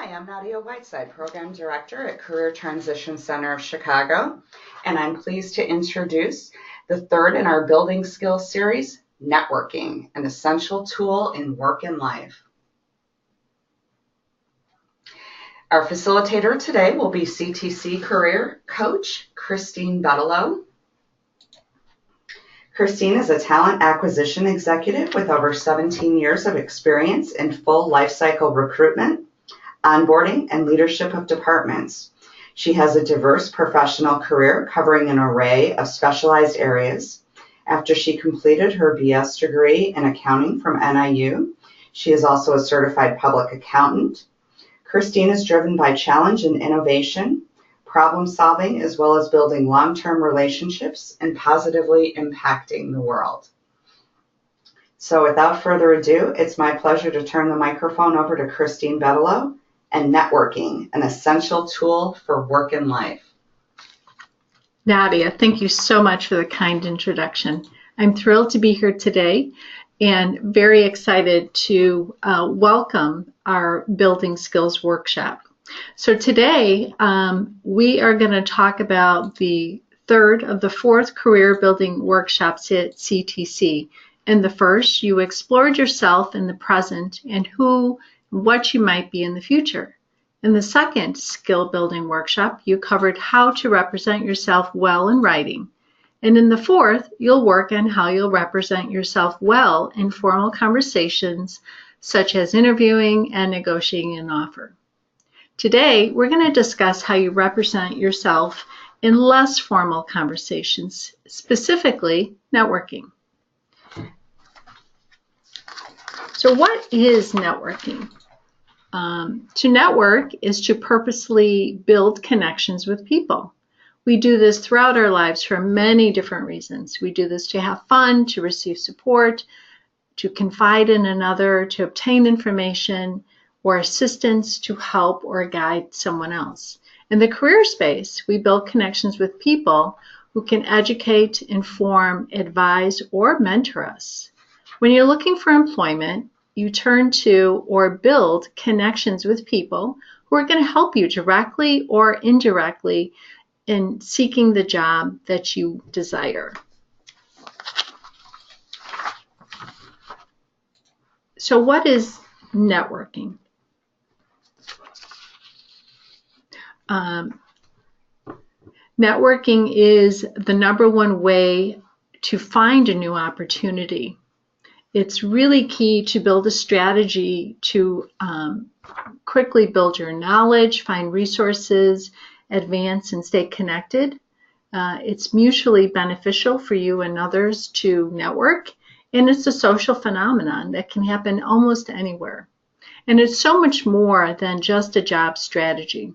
Hi, I'm Nadia Whiteside, Program Director at Career Transition Center of Chicago, and I'm pleased to introduce the third in our Building Skills series, Networking, an Essential Tool in Work and Life. Our facilitator today will be CTC Career Coach, Christine Bedelow. Christine is a talent acquisition executive with over 17 years of experience in full lifecycle recruitment, onboarding, and leadership of departments. She has a diverse professional career covering an array of specialized areas. After she completed her BS degree in accounting from NIU, she is also a certified public accountant. Christine is driven by challenge and innovation, problem solving, as well as building long-term relationships and positively impacting the world. So without further ado, it's my pleasure to turn the microphone over to Christine Bedelow and Networking, an Essential Tool for Work and Life. Nadia, thank you so much for the kind introduction. I'm thrilled to be here today and very excited to welcome our Building Skills Workshop. So today we are going to talk about the third of the fourth career building workshops at CTC. In the first, you explored yourself in the present and what you might be in the future. In the second skill building workshop, you covered how to represent yourself well in writing. And in the fourth, you'll work on how you'll represent yourself well in formal conversations, such as interviewing and negotiating an offer. Today, we're going to discuss how you represent yourself in less formal conversations, specifically networking. So what is networking? To network is to purposely build connections with people. We do this throughout our lives for many different reasons. We do this to have fun, to receive support, to confide in another, to obtain information or assistance to help or guide someone else. In the career space, we build connections with people who can educate, inform, advise, or mentor us. When you're looking for employment, you turn to or build connections with people who are going to help you directly or indirectly in seeking the job that you desire. So what is networking? Networking is the number one way to find a new opportunity. It's really key to build a strategy to quickly build your knowledge, find resources, advance, and stay connected. It's mutually beneficial for you and others to network, and it's a social phenomenon that can happen almost anywhere. And it's so much more than just a job strategy.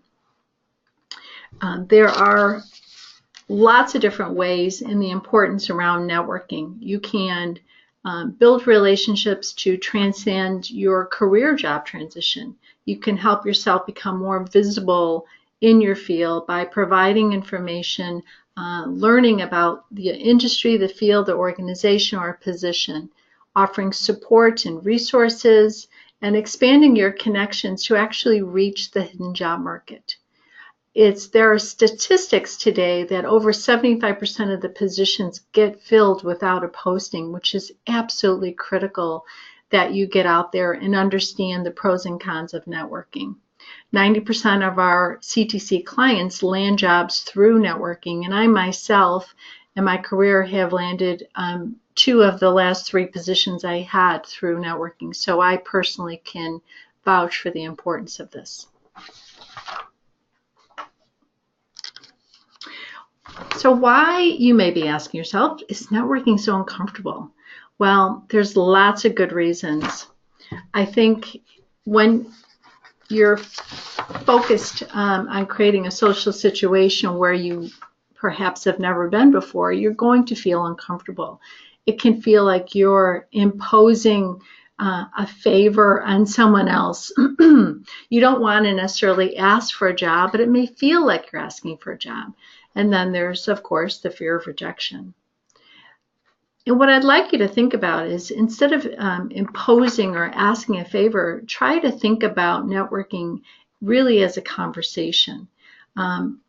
There are lots of different ways in the importance around networking. You can build relationships to transcend your career job transition. You can help yourself become more visible in your field by providing information, learning about the industry, the field, the organization, or position, offering support and resources, and expanding your connections to actually reach the hidden job market. There are statistics today that over 75% of the positions get filled without a posting, which is absolutely critical that you get out there and understand the pros and cons of networking. 90% of our CTC clients land jobs through networking, and I myself in my career have landed 2 of the last 3 positions I had through networking, so I personally can vouch for the importance of this. So why, you may be asking yourself, is networking so uncomfortable? Well, there's lots of good reasons. I think when you're focused on creating a social situation where you perhaps have never been before, you're going to feel uncomfortable. It can feel like you're imposing a favor on someone else. You don't want to necessarily ask for a job, but it may feel like you're asking for a job. And then there's, of course, the fear of rejection. And what I'd like you to think about is, instead of imposing or asking a favor, try to think about networking really as a conversation.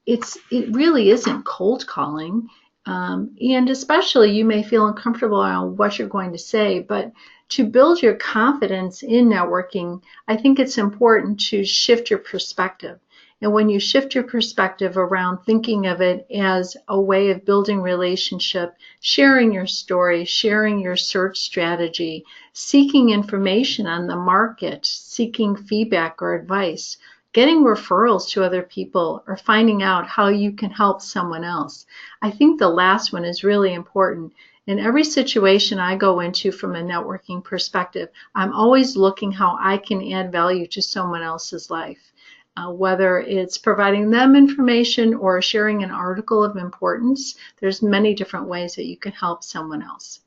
It really isn't cold calling. And especially you may feel uncomfortable on what you're going to say, but to build your confidence in networking, I think it's important to shift your perspective. And when you shift your perspective around thinking of it as a way of building relationship, sharing your story, sharing your search strategy, seeking information on the market, seeking feedback or advice, getting referrals to other people, or finding out how you can help someone else. I think the last one is really important. In every situation I go into from a networking perspective, I'm always looking how I can add value to someone else's life. Whether it's providing them information or sharing an article of importance, there's many different ways that you can help someone else.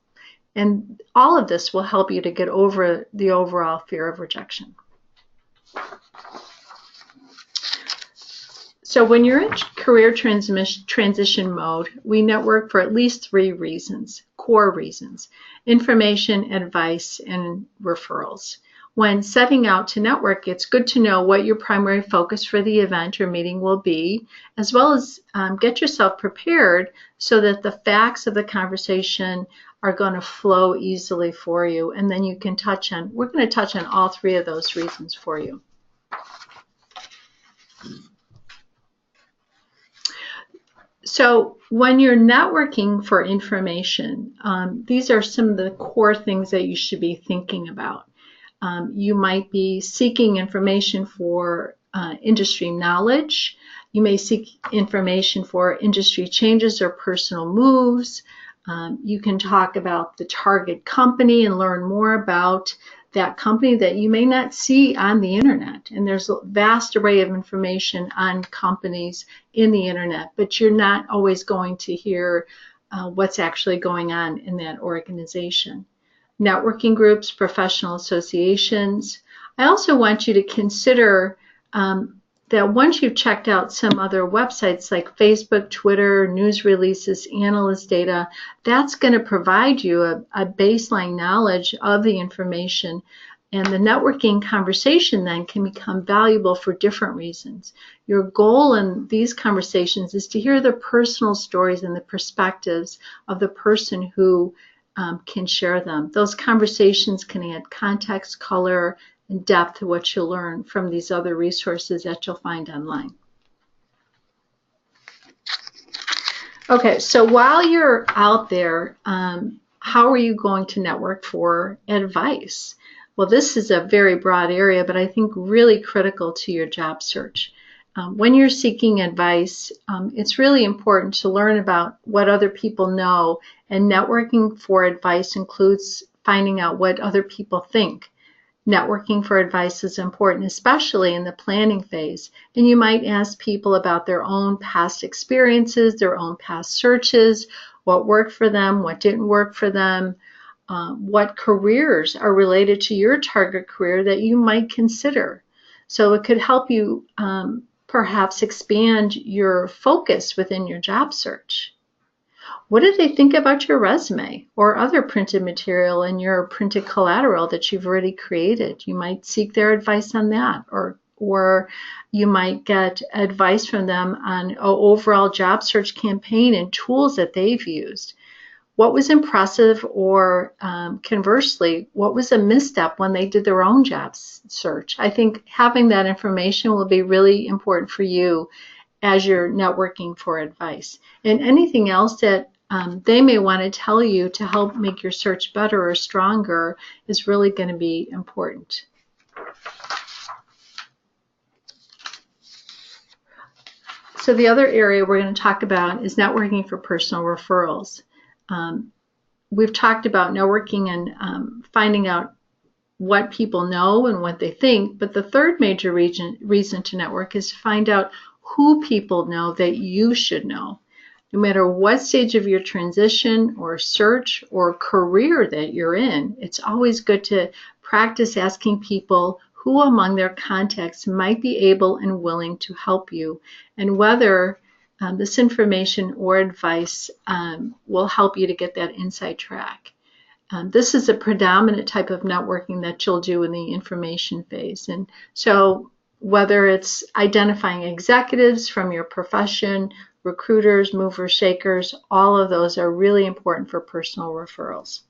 And all of this will help you to get over the overall fear of rejection. So when you're in career transition mode, we network for at least 3 reasons, core reasons: information, advice, and referrals. When setting out to network, it's good to know what your primary focus for the event or meeting will be, as well as get yourself prepared so that the facts of the conversation are going to flow easily for you. And then you can we're going to touch on all 3 of those reasons for you. So when you're networking for information, these are some of the core things that you should be thinking about. You might be seeking information for industry knowledge. You may seek information for industry changes or personal moves. You can talk about the target company and learn more about that company that you may not see on the internet. And there's a vast array of information on companies in the internet, but you're not always going to hear what's actually going on in that organization. Networking groups, professional associations. I also want you to consider that once you've checked out some other websites like Facebook, Twitter, news releases, analyst data, that's going to provide you a baseline knowledge of the information, and the networking conversation then can become valuable for different reasons. Your goal in these conversations is to hear the personal stories and the perspectives of the person who can share them. Those conversations can add context, color, and depth to what you'll learn from these other resources that you'll find online. Okay, so while you're out there, how are you going to network for advice? Well, this is a very broad area, but I think really critical to your job search. When you're seeking advice, it's really important to learn about what other people know, and networking for advice includes finding out what other people think. Networking for advice is important, especially in the planning phase. And you might ask people about their own past experiences, their own past searches, what worked for them, what didn't work for them, what careers are related to your target career that you might consider. So it could help you perhaps expand your focus within your job search. What do they think about your resume or other printed material and your printed collateral that you've already created? You might seek their advice on that, or you might get advice from them on an overall job search campaign and tools that they've used. What was impressive, or conversely, what was a misstep when they did their own job search? I think having that information will be really important for you as you're networking for advice. And anything else that they may want to tell you to help make your search better or stronger is really going to be important. So the other area we're going to talk about is networking for personal referrals. We've talked about networking and finding out what people know and what they think, but the third major reason to network is to find out who people know that you should know. No matter what stage of your transition or search or career that you're in, it's always good to practice asking people who among their contacts might be able and willing to help you, and whether this information or advice will help you to get that inside track. This is a predominant type of networking that you'll do in the information phase. And so whether it's identifying executives from your profession, recruiters, movers, shakers, all of those are really important for personal referrals.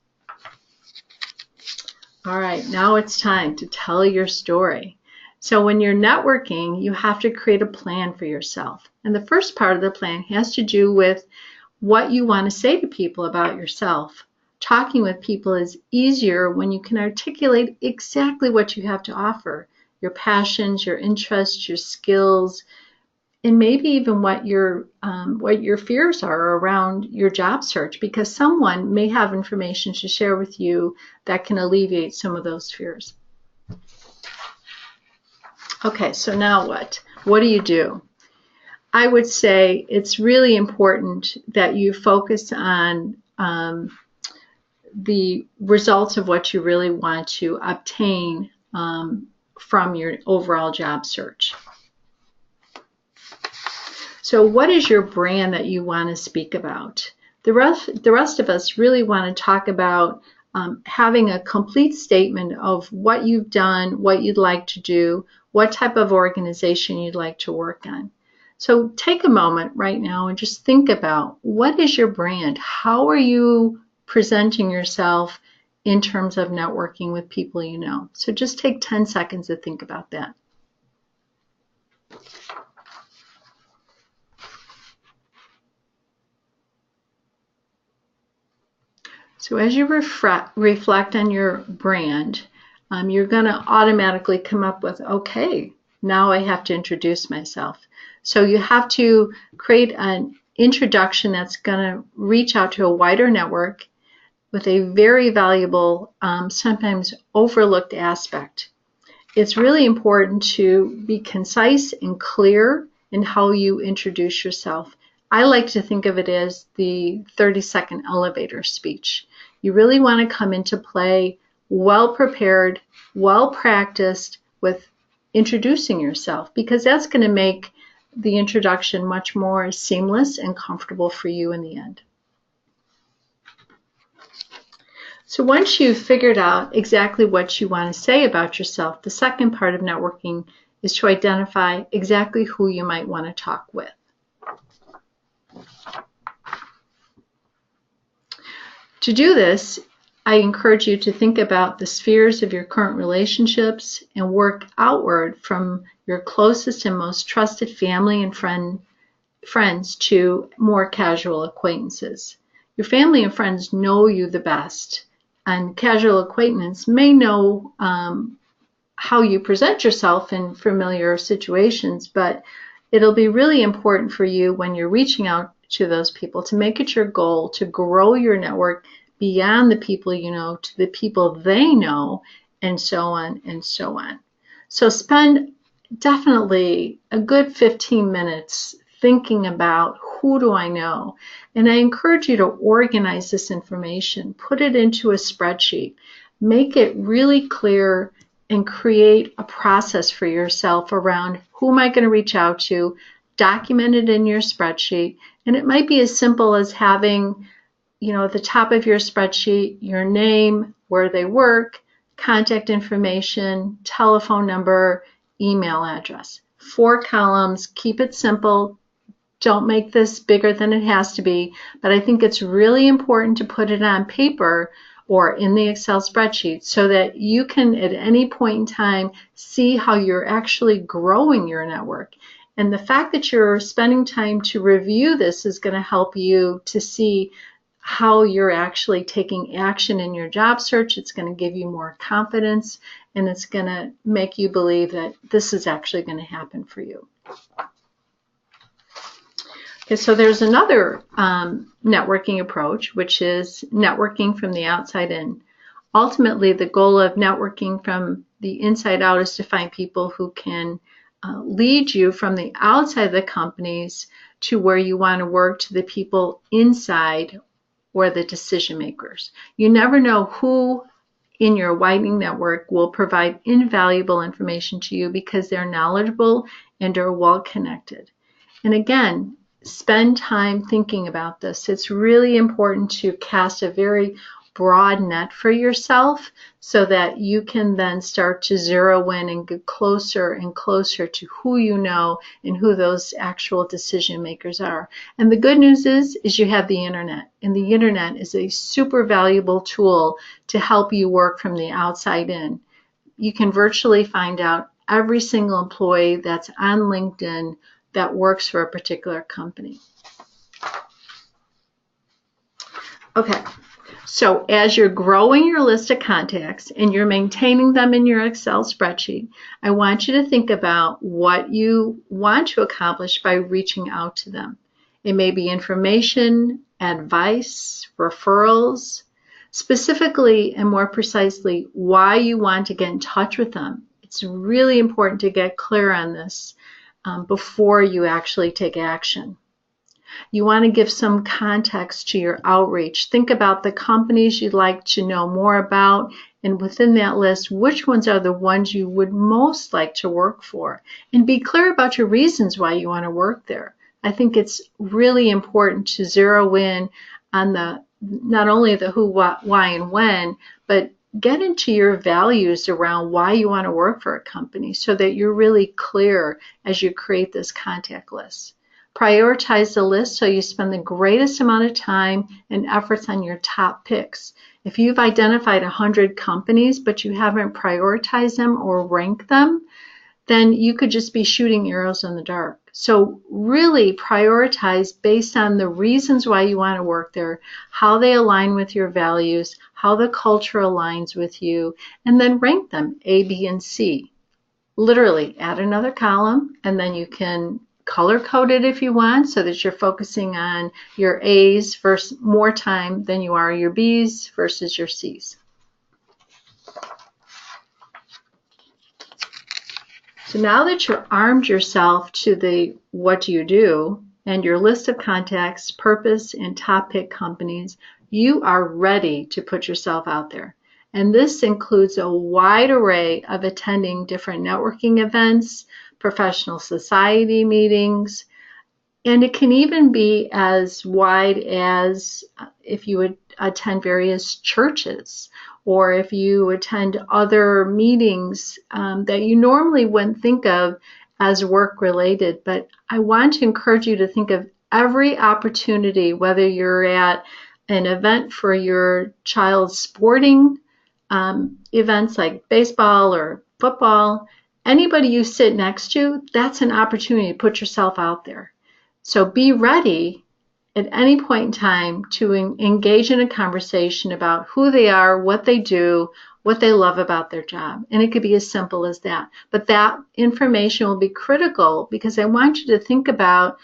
All right, now it's time to tell your story. So when you're networking, you have to create a plan for yourself. And the first part of the plan has to do with what you want to say to people about yourself. Talking with people is easier when you can articulate exactly what you have to offer, your passions, your interests, your skills, and maybe even what your fears are around your job search, because someone may have information to share with you that can alleviate some of those fears. Okay, so now what? What do? I would say it's really important that you focus on the results of what you really want to obtain from your overall job search. So what is your brand that you want to speak about? The rest of us really want to talk about having a complete statement of what you've done, what you'd like to do, what type of organization you'd like to work on. So take a moment right now and just think about, what is your brand? How are you presenting yourself in terms of networking with people you know? So just take 10 seconds to think about that. So as you reflect on your brand, you're going to automatically come up with, okay, now I have to introduce myself. So you have to create an introduction that's going to reach out to a wider network with a very valuable, sometimes overlooked aspect. It's really important to be concise and clear in how you introduce yourself. I like to think of it as the 30-second elevator speech. You really want to come into play well prepared, well practiced with introducing yourself, because that's going to make the introduction much more seamless and comfortable for you in the end. So once you've figured out exactly what you want to say about yourself, the second part of networking is to identify exactly who you might want to talk with. To do this, I encourage you to think about the spheres of your current relationships and work outward from your closest and most trusted family and friends to more casual acquaintances. Your family and friends know you the best, and casual acquaintance may know how you present yourself in familiar situations, but it'll be really important for you when you're reaching out to those people to make it your goal to grow your network beyond the people you know to the people they know, and so on and so on. So spend definitely a good 15 minutes thinking about, who do I know? And I encourage you to organize this information, put it into a spreadsheet, make it really clear, and create a process for yourself around, who am I going to reach out to? Document it in your spreadsheet. And it might be as simple as having, at the top of your spreadsheet, your name, where they work, contact information, telephone number, email address. 4 columns, keep it simple. Don't make this bigger than it has to be, but I think it's really important to put it on paper or in the Excel spreadsheet so that you can at any point in time see how you're actually growing your network. And the fact that you're spending time to review this is going to help you to see how you're actually taking action in your job search. It's going to give you more confidence, and it's going to make you believe that this is actually going to happen for you. Okay, so there's another networking approach, which is networking from the outside in. Ultimately, the goal of networking from the inside out is to find people who can lead you from the outside of the companies to where you want to work, to the people inside, or the decision makers. You never know who in your widening network will provide invaluable information to you because they're knowledgeable and are well connected. And again, spend time thinking about this. It's really important to cast a very broad net for yourself so that you can then start to zero in and get closer and closer to who you know and who those actual decision makers are. And the good news is you have the internet, and the internet is a super valuable tool to help you work from the outside in. You can virtually find out every single employee that's on LinkedIn that works for a particular company. Okay, so as you're growing your list of contacts and you're maintaining them in your Excel spreadsheet, I want you to think about what you want to accomplish by reaching out to them. It may be information, advice, referrals, specifically and more precisely why you want to get in touch with them. It's really important to get clear on this before you actually take action. You want to give some context to your outreach. Think about the companies you'd like to know more about, and within that list, which ones are the ones you would most like to work for. And be clear about your reasons why you want to work there. I think it's really important to zero in on not only the who, what, why, and when, but get into your values around why you want to work for a company so that you're really clear as you create this contact list. Prioritize the list so you spend the greatest amount of time and efforts on your top picks. If you've identified 100 companies but you haven't prioritized them or ranked them, then you could just be shooting arrows in the dark. So really prioritize based on the reasons why you want to work there, how they align with your values, how the culture aligns with you, and then rank them A, B, and C. Literally add another column, and then you can color code it if you want so that you're focusing on your A's versus more time than you are your B's versus your C's. So now that you've armed yourself to the what do you do and your list of contacts, purpose, and top pick companies, you are ready to put yourself out there. And this includes a wide array of attending different networking events, professional society meetings, and it can even be as wide as if you would attend various churches or if you attend other meetings that you normally wouldn't think of as work related. But I want to encourage you to think of every opportunity, whether you're at an event for your child's sporting events like baseball or football, anybody you sit next to, that's an opportunity to put yourself out there. So be ready at any point in time to engage in a conversation about who they are, what they do, what they love about their job. And it could be as simple as that. But that information will be critical because I want you to think about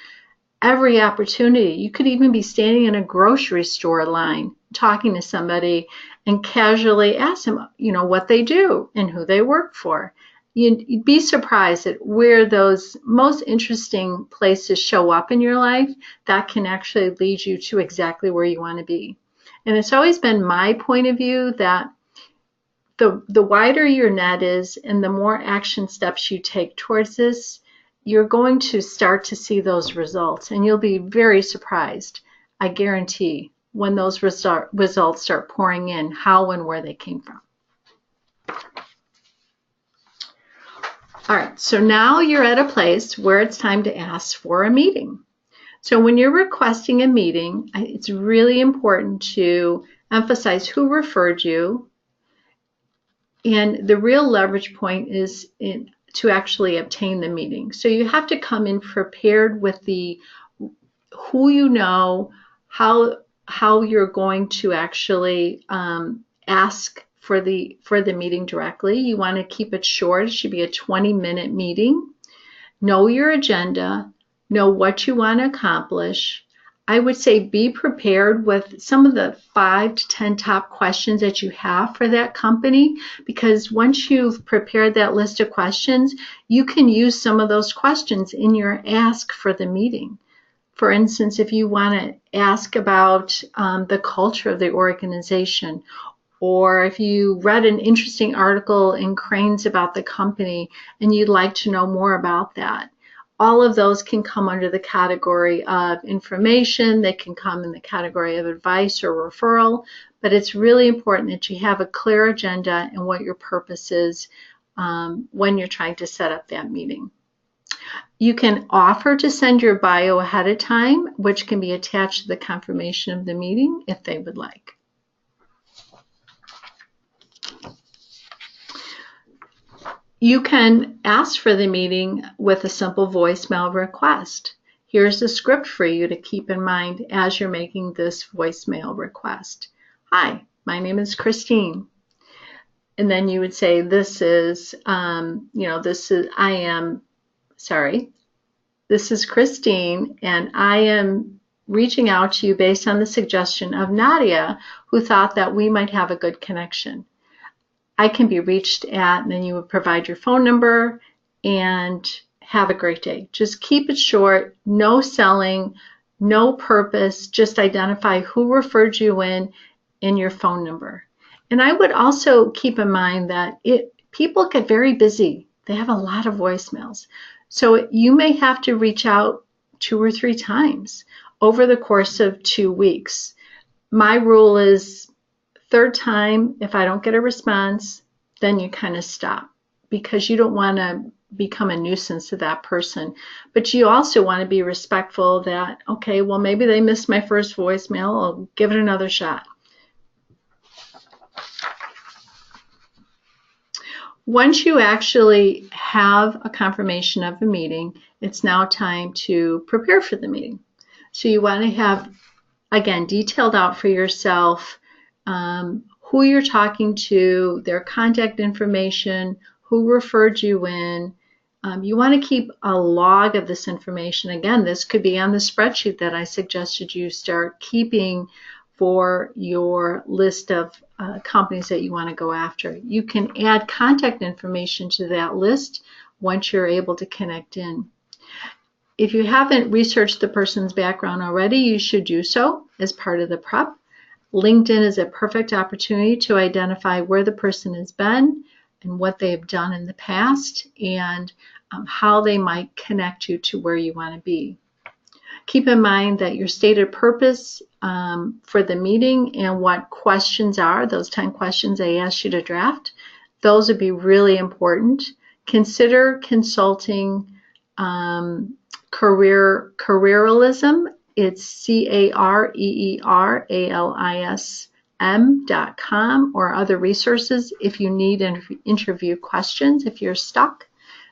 every opportunity. You could even be standing in a grocery store line talking to somebody and casually ask them, what they do and who they work for. You'd be surprised at where those most interesting places show up in your life that can actually lead you to exactly where you want to be. And it's always been my point of view that the wider your net is and the more action steps you take towards this, you're going to start to see those results. And you'll be very surprised, I guarantee, when those results start pouring in, how and where they came from. All right, so now you're at a place where it's time to ask for a meeting. So when you're requesting a meeting, it's really important to emphasize who referred you. And the real leverage point is to actually obtain the meeting. So you have to come in prepared with who you know, how you're going to actually ask for the meeting directly. You want to keep it short. It should be a 20-minute meeting. Know your agenda. Know what you want to accomplish. I would say be prepared with some of the 5 to 10 top questions that you have for that company, because once you've prepared that list of questions, you can use some of those questions in your ask for the meeting. For instance, if you want to ask about the culture of the organization, or if you read an interesting article in Cranes about the company and you'd like to know more about that. All of those can come under the category of information. They can come in the category of advice or referral. but it's really important that you have a clear agenda and what your purpose is when you're trying to set up that meeting. You can offer to send your bio ahead of time, which can be attached to the confirmation of the meeting if they would like. You can ask for the meeting with a simple voicemail request. Here's a script for you to keep in mind as you're making this voicemail request. Hi, my name is Christine. And then you would say, this is Christine, and I am reaching out to you based on the suggestion of Nadia, who thought that we might have a good connection. I can be reached at, and then you would provide your phone number, and have a great day. Just keep it short, no selling, no purpose, just identify who referred you in and your phone number. And I would also keep in mind that people get very busy. They have a lot of voicemails. So you may have to reach out 2 or 3 times over the course of 2 weeks. My rule is 3rd time, if I don't get a response, then you kind of stop, because you don't want to become a nuisance to that person. But you also want to be respectful that, okay, well, maybe they missed my first voicemail. I'll give it another shot. Once you actually have a confirmation of a meeting, it's now time to prepare for the meeting. So you want to have, again, detailed out for yourself who you're talking to, their contact information, who referred you in. You want to keep a log of this information. Again, this could be on the spreadsheet that I suggested you start keeping for your list of companies that you want to go after. You can add contact information to that list once you're able to connect in. If you haven't researched the person's background already, you should do so as part of the prep. LinkedIn is a perfect opportunity to identify where the person has been and what they've done in the past, and how they might connect you to where you want to be. Keep in mind that your stated purpose for the meeting and what questions are, those 10 questions I asked you to draft, those would be really important. Consider consulting Careeralism. It's careeralism.com, or other resources if you need interview questions. If you're stuck,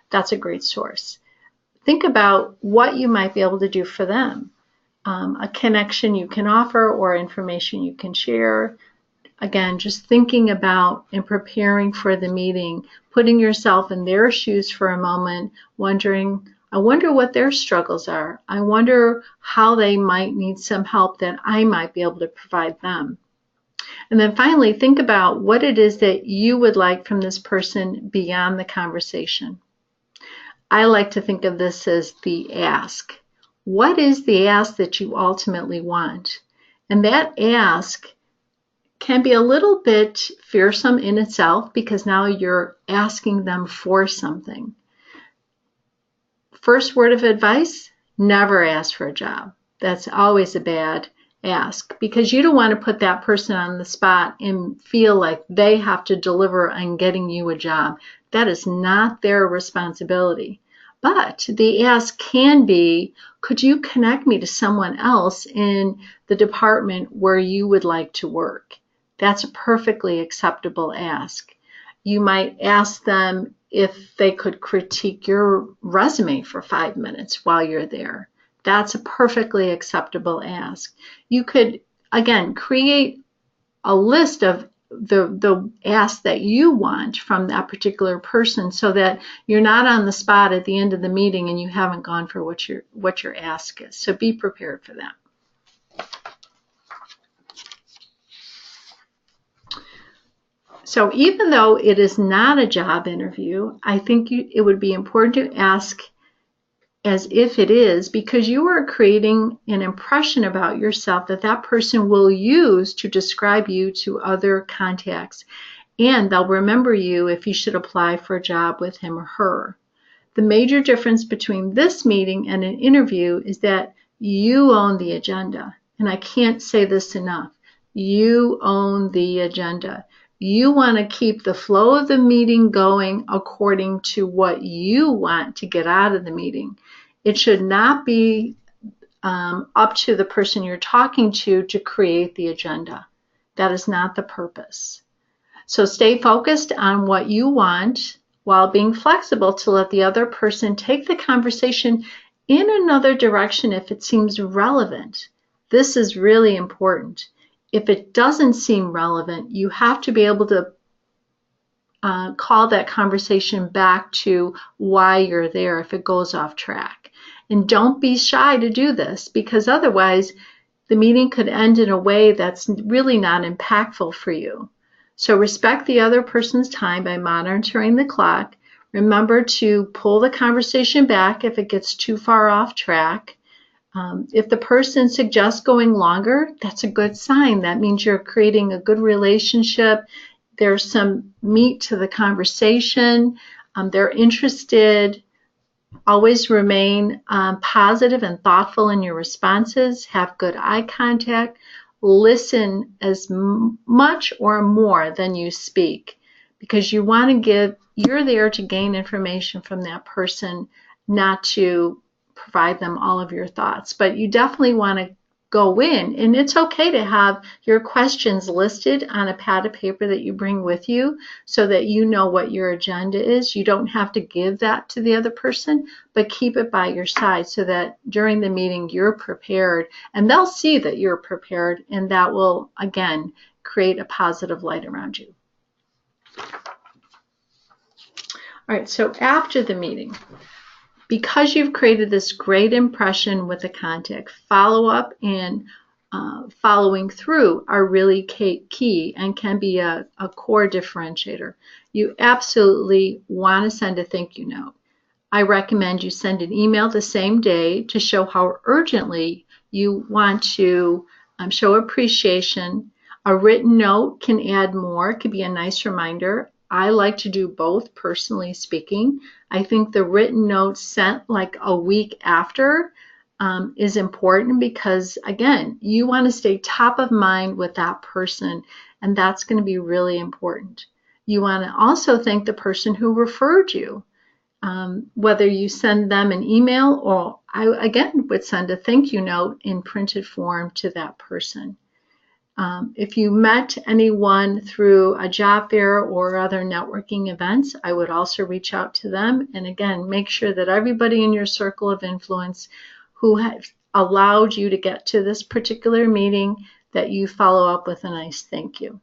that's a great source. Think about what you might be able to do for them. A connection you can offer or information you can share. Again, just thinking about and preparing for the meeting, putting yourself in their shoes for a moment, wondering, I wonder what their struggles are. I wonder how they might need some help that I might be able to provide them. And then finally, think about what it is that you would like from this person beyond the conversation. I like to think of this as the ask. What is the ask that you ultimately want? And that ask can be a little bit fearsome in itself, because now you're asking them for something. First word of advice, never ask for a job. That's always a bad ask, because you don't want to put that person on the spot and feel like they have to deliver on getting you a job. That is not their responsibility. But the ask can be, could you connect me to someone else in the department where you would like to work? That's a perfectly acceptable ask. You might ask them if they could critique your resume for 5 minutes while you're there. That's a perfectly acceptable ask. You could, again, create a list of the ask that you want from that particular person, so that you're not on the spot at the end of the meeting and you haven't gone for what your ask is. So be prepared for that. So even though it is not a job interview, I think it would be important to ask as if it is, because you are creating an impression about yourself that that person will use to describe you to other contacts, and they'll remember you if you should apply for a job with him or her. The major difference between this meeting and an interview is that you own the agenda, and I can't say this enough. You own the agenda. You want to keep the flow of the meeting going according to what you want to get out of the meeting. It should not be up to the person you're talking to create the agenda. That is not the purpose. So stay focused on what you want while being flexible to let the other person take the conversation in another direction if it seems relevant. This is really important. If it doesn't seem relevant, you have to be able to call that conversation back to why you're there if it goes off track. And don't be shy to do this, because otherwise the meeting could end in a way that's really not impactful for you. So respect the other person's time by monitoring the clock. Remember to pull the conversation back if it gets too far off track. If the person suggests going longer, that's a good sign. That means you're creating a good relationship. There's some meat to the conversation. They're interested. Always remain positive and thoughtful in your responses. Have good eye contact. Listen as much or more than you speak, because you want to you're there to gain information from that person, not to provide them all of your thoughts. But you definitely want to go in, and it's okay to have your questions listed on a pad of paper that you bring with you so that you know what your agenda is. You don't have to give that to the other person, but keep it by your side so that during the meeting you're prepared, and they'll see that you're prepared, and that will, again, create a positive light around you. All right, so after the meeting, because you've created this great impression with the contact, follow-up and following through are really key and can be a core differentiator. You absolutely want to send a thank you note. I recommend you send an email the same day to show how urgently you want to show appreciation. A written note can add more. It could be a nice reminder. I like to do both, personally speaking. I think the written note sent like a week after is important because, again, you want to stay top of mind with that person, and that's going to be really important. You want to also thank the person who referred you, whether you send them an email or I, again, would send a thank you note in printed form to that person. If you met anyone through a job fair or other networking events, I would also reach out to them. And again, make sure that everybody in your circle of influence who has allowed you to get to this particular meeting, that you follow up with a nice thank you.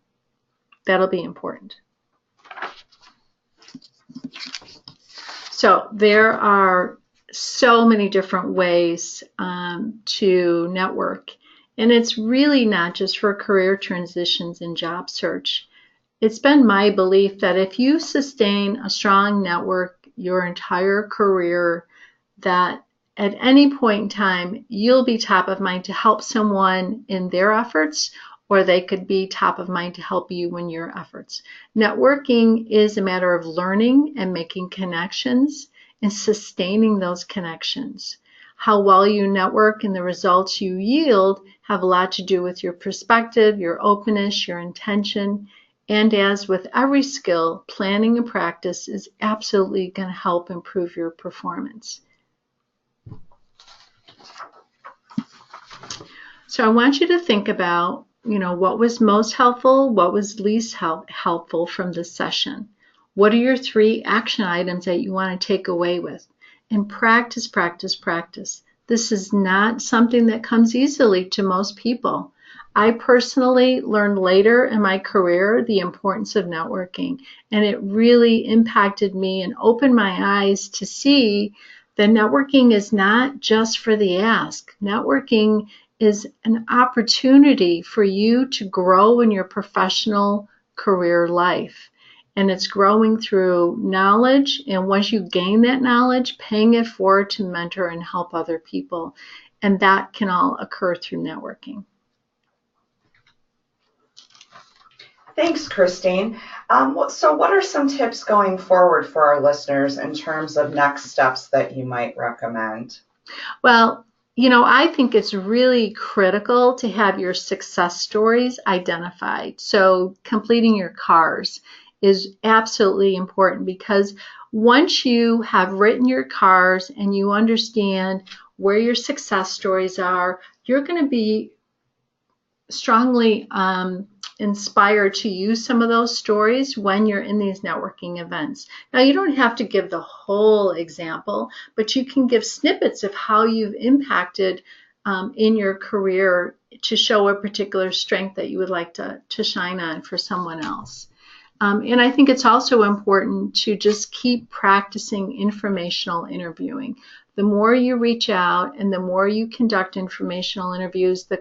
That'll be important. So there are so many different ways to network. And it's really not just for career transitions and job search. It's been my belief that if you sustain a strong network your entire career, that at any point in time, you'll be top of mind to help someone in their efforts, or they could be top of mind to help you in your efforts. Networking is a matter of learning and making connections and sustaining those connections. How well you network and the results you yield have a lot to do with your perspective, your openness, your intention, and as with every skill, planning and practice is absolutely going to help improve your performance. So I want you to think about, what was most helpful, what was least helpful from this session. What are your 3 action items that you want to take away with? And practice, practice, practice. This is not something that comes easily to most people. I personally learned later in my career the importance of networking, and it really impacted me and opened my eyes to see that networking is not just for the ask. Networking is an opportunity for you to grow in your professional career life. And it's growing through knowledge, and once you gain that knowledge, paying it forward to mentor and help other people. And that can all occur through networking. Thanks, Christine. So what are some tips going forward for our listeners in terms of next steps that you might recommend? Well, I think it's really critical to have your success stories identified. So completing your CARs is absolutely important, because once you have written your CARs and you understand where your success stories are, you're going to be strongly inspired to use some of those stories when you're in these networking events. Now, you don't have to give the whole example, but you can give snippets of how you've impacted in your career to show a particular strength that you would like to shine on for someone else. And I think it's also important to just keep practicing informational interviewing. The more you reach out and the more you conduct informational interviews, the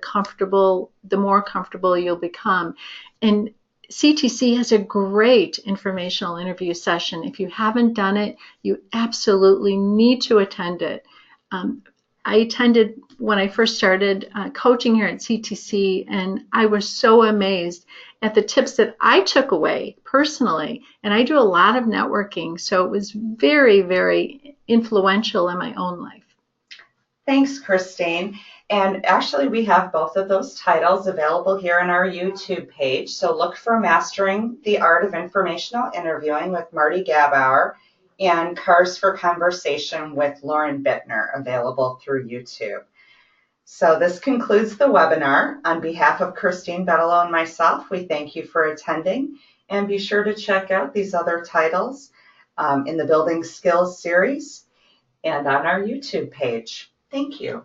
more comfortable you'll become. And CTC has a great informational interview session. If you haven't done it, you absolutely need to attend it. I attended when I first started coaching here at CTC, and I was so amazed at the tips that I took away personally. And I do a lot of networking, so it was very, very influential in my own life. Thanks, Christine. And actually, we have both of those titles available here on our YouTube page. So look for Mastering the Art of Informational Interviewing with Marty Gabauer and Cars for Conversation with Lauren Bittner, available through YouTube. So this concludes the webinar. On behalf of Christine Bettelo and myself, we thank you for attending, and be sure to check out these other titles in the Building Skills series and on our YouTube page. Thank you.